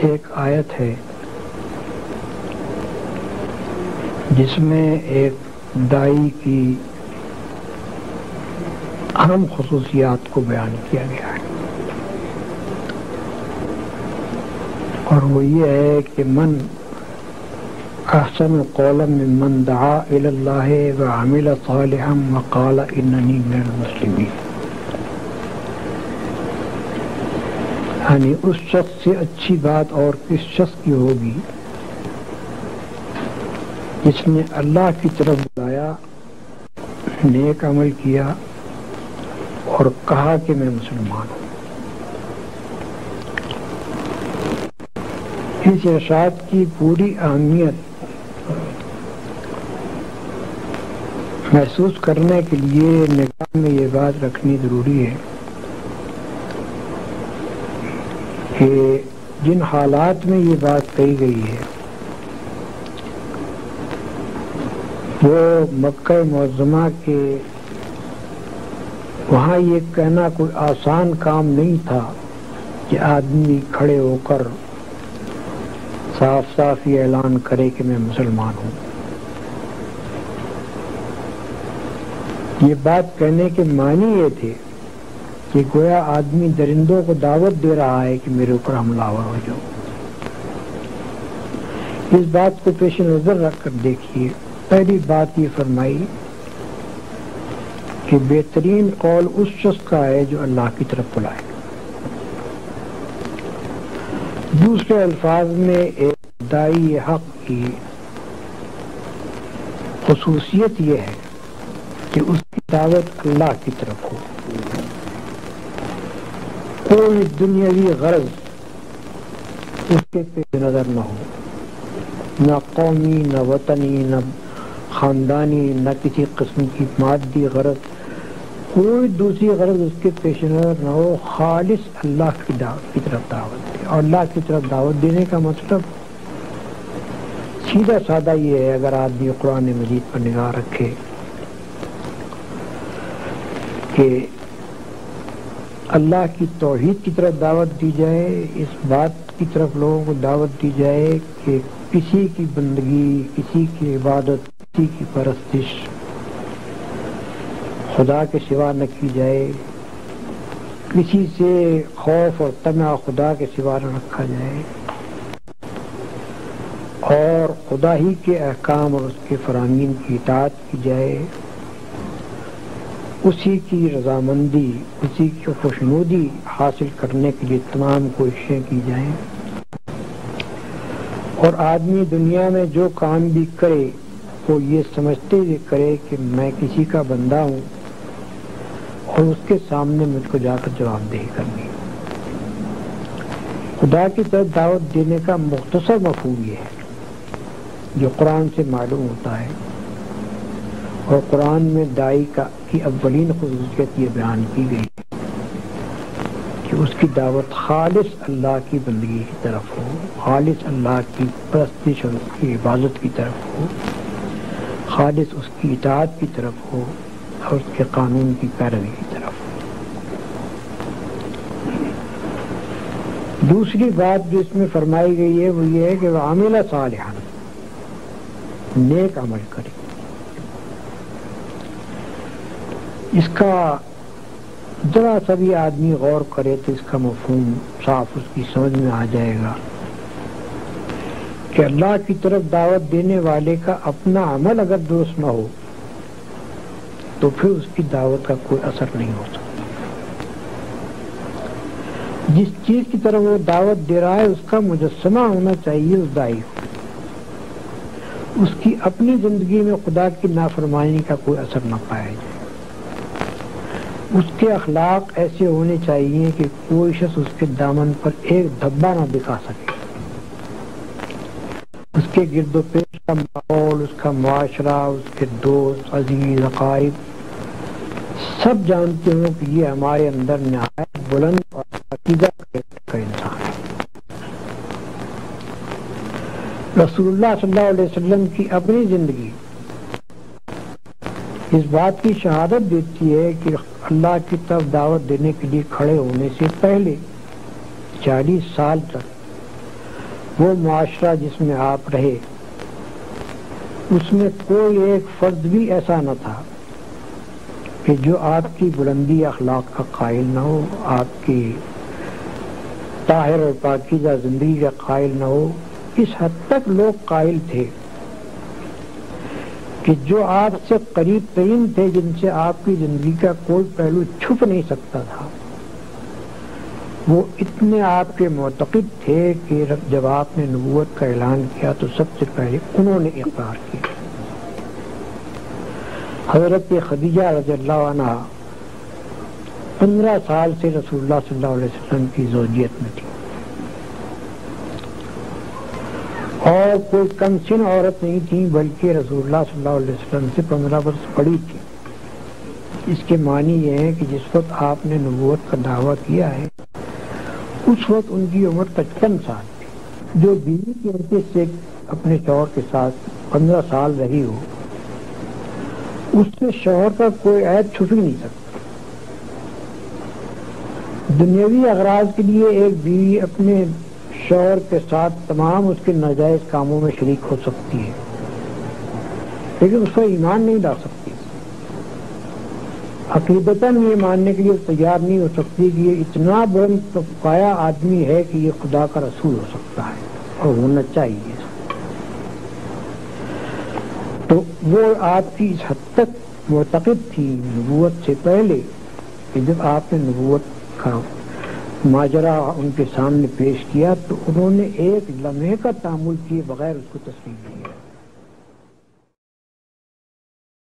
ایک آیت ہے جس میں ایک دائی کی اہم خصوصیات کو بیان کیا گیا ہے، اور وہ یہ ہے کہ من احسن قولا ممن دعا الی اللہ وعمل صالحا وقال اننی من المسلمین، یعنی اس شخص سے اچھی بات اور کس شخص کی ہوگی جس نے اللہ کی طرف بلایا، نیک عمل کیا اور کہا کہ میں مسلمان ہوں۔ اس ارشاد کی پوری اہمیت محسوس کرنے کے لیے نگاہ میں یہ بات رکھنی ضروری ہے کہ جن حالات میں یہ بات کہی گئی ہے وہ مکہ معظمہ کے وہاں یہ کہنا کوئی آسان کام نہیں تھا کہ آدمی کھڑے ہو کر صاف صاف یہ اعلان کرے کہ میں مسلمان ہوں۔ یہ بات کہنے کے معنی یہ تھے کہ گویا آدمی درندوں کو دعوت دے رہا ہے کہ میرے اوپر حملہ آور ہو جاؤ۔ اس بات کو پیش نظر رکھ کر دیکھیے، پہلی بات یہ فرمائی کہ بہترین قول اس شخص کا ہے جو اللہ کی طرف بلائے۔ دوسرے الفاظ میں ایک داعی حق کی خصوصیت یہ ہے کہ اس کی دعوت اللہ کی طرف ہو، کوئی دنیاوی غرض اس کے پیش نظر نہ ہو، نہ قومی، نہ وطنی، نہ خاندانی، نہ کسی قسم کی مادی غرض، کوئی دوسری غرض اس کے پیش نظر نہ ہو، خالص اللہ کی طرف دعوت دے۔ اور اللہ کی طرف دعوت دینے کا مطلب سیدھا سادہ یہ ہے، اگر آدمی قرآن مجید پر نگاہ رکھے کہ اللہ کی توحید کی طرف دعوت دی جائے، اس بات کی طرف لوگوں کو دعوت دی جائے کہ کسی کی بندگی، کسی کی عبادت، کسی کی پرستش خدا کے سوا نہ کی جائے، کسی سے خوف اور طمع خدا کے سوا نہ رکھا جائے، اور خدا ہی کے احکام اور اس کے فرامین کی اطاعت کی جائے، اسی کی رضامندی، اسی کی خوشنودی حاصل کرنے کے لیے تمام کوششیں کی جائیں، اور آدمی دنیا میں جو کام بھی کرے وہ یہ سمجھتے ہوئے کرے کہ میں کسی کا بندہ ہوں اور اس کے سامنے مجھ کو جا کر جواب دہی کرنی۔ خدا کی طرف دعوت دینے کا مختصر مفہوم یہ ہے جو قرآن سے معلوم ہوتا ہے، اور قرآن میں داعی کی اولین خصوصیت یہ بیان کی گئی ہے کہ اس کی دعوت خالص اللہ کی بندگی کی طرف ہو، خالص اللہ کی پرستش اور اس کی عبادت کی طرف ہو، خالص اس کی اطاعت کی طرف ہو اور اس کے قانون کی پیروی کی طرف ہو۔ دوسری بات جو اس میں فرمائی گئی ہے وہ یہ ہے کہ وعمل صالحا، نیک عمل کرے۔ اس کا ذرا سا بھی آدمی غور کرے تو اس کا مفہوم صاف اس کی سمجھ میں آ جائے گا کہ اللہ کی طرف دعوت دینے والے کا اپنا عمل اگر درست نہ ہو تو پھر اس کی دعوت کا کوئی اثر نہیں ہو سکتا۔ جس چیز کی طرف وہ دعوت دے رہا ہے اس کا مجسمہ ہونا چاہیے اس داعی کو، اس کی اپنی زندگی میں خدا کی نافرمانی کا کوئی اثر نہ پایا جائے، اس کے اخلاق ایسے ہونے چاہیے کہ کوئی شخص اس کے دامن پر ایک دھبا نہ دکھا سکے، اس کے گرد و پیش کا ماحول، اس کا معاشرہ، اس کے دوست، عزیز، اقارب سب جانتے ہوں کہ یہ ہمارے اندر نہایت بلند اور عقیدہ کا انسان ہے۔ رسول اللہ صلی اللہ علیہ وسلم کی اپنی زندگی اس بات کی شہادت دیتی ہے کہ اللہ کی طرف دعوت دینے کے لیے کھڑے ہونے سے پہلے 40 سال تک وہ معاشرہ جس میں آپ رہے اس میں کوئی ایک فرد بھی ایسا نہ تھا کہ جو آپ کی بلندی اخلاق کا قائل نہ ہو، آپ کی طاہر اور پاکیزہ زندگی کا قائل نہ ہو۔ اس حد تک لوگ قائل تھے کہ جو آپ سے قریب ترین تھے، جن سے آپ کی زندگی کا کوئی پہلو چھپ نہیں سکتا تھا، وہ اتنے آپ کے معتقد تھے کہ جب آپ نے نبوت کا اعلان کیا تو سب سے پہلے انہوں نے اقرار کیا۔ حضرت خدیجہ رضی اللہ عنہ 15 سال سے رسول اللہ صلی اللہ علیہ وسلم کی زوجیت میں تھی، اور کوئی کم سن عورت نہیں تھی، بلکہ رسول اللہ صلی اللہ علیہ وسلم سے 15 برس بڑی تھی۔ اس کے معنی یہ ہے کہ جس وقت آپ نے نبوت کا دعویٰ کیا ہے اس وقت ان کی عمر 55 سال تھی۔ جو بیوی کی عمر سے اپنے شوہر کے ساتھ 15 سال رہی ہو، اس سے شوہر کا کوئی عیب چھپ ہی نہیں سکتا۔ دنیاوی اغراض کے لیے ایک بیوی اپنے شوہر کے ساتھ تمام اس کے ناجائز کاموں میں شریک ہو سکتی ہے، لیکن اس کا ایمان نہیں لا سکتی، عقیدتاً یہ ماننے کے لیے تیار نہیں ہو سکتی کہ یہ اتنا بلند پایا آدمی ہے کہ یہ خدا کا رسول ہو سکتا ہے اور ہونا چاہیے۔ تو وہ آپ کی اس حد تک معتقد تھی نبوت سے پہلے کہ جب آپ نے نبوت کا ماجرا ان کے سامنے پیش کیا تو انہوں نے ایک لمحے کا تأمل کیے بغیر اس کو تسلیم کیا۔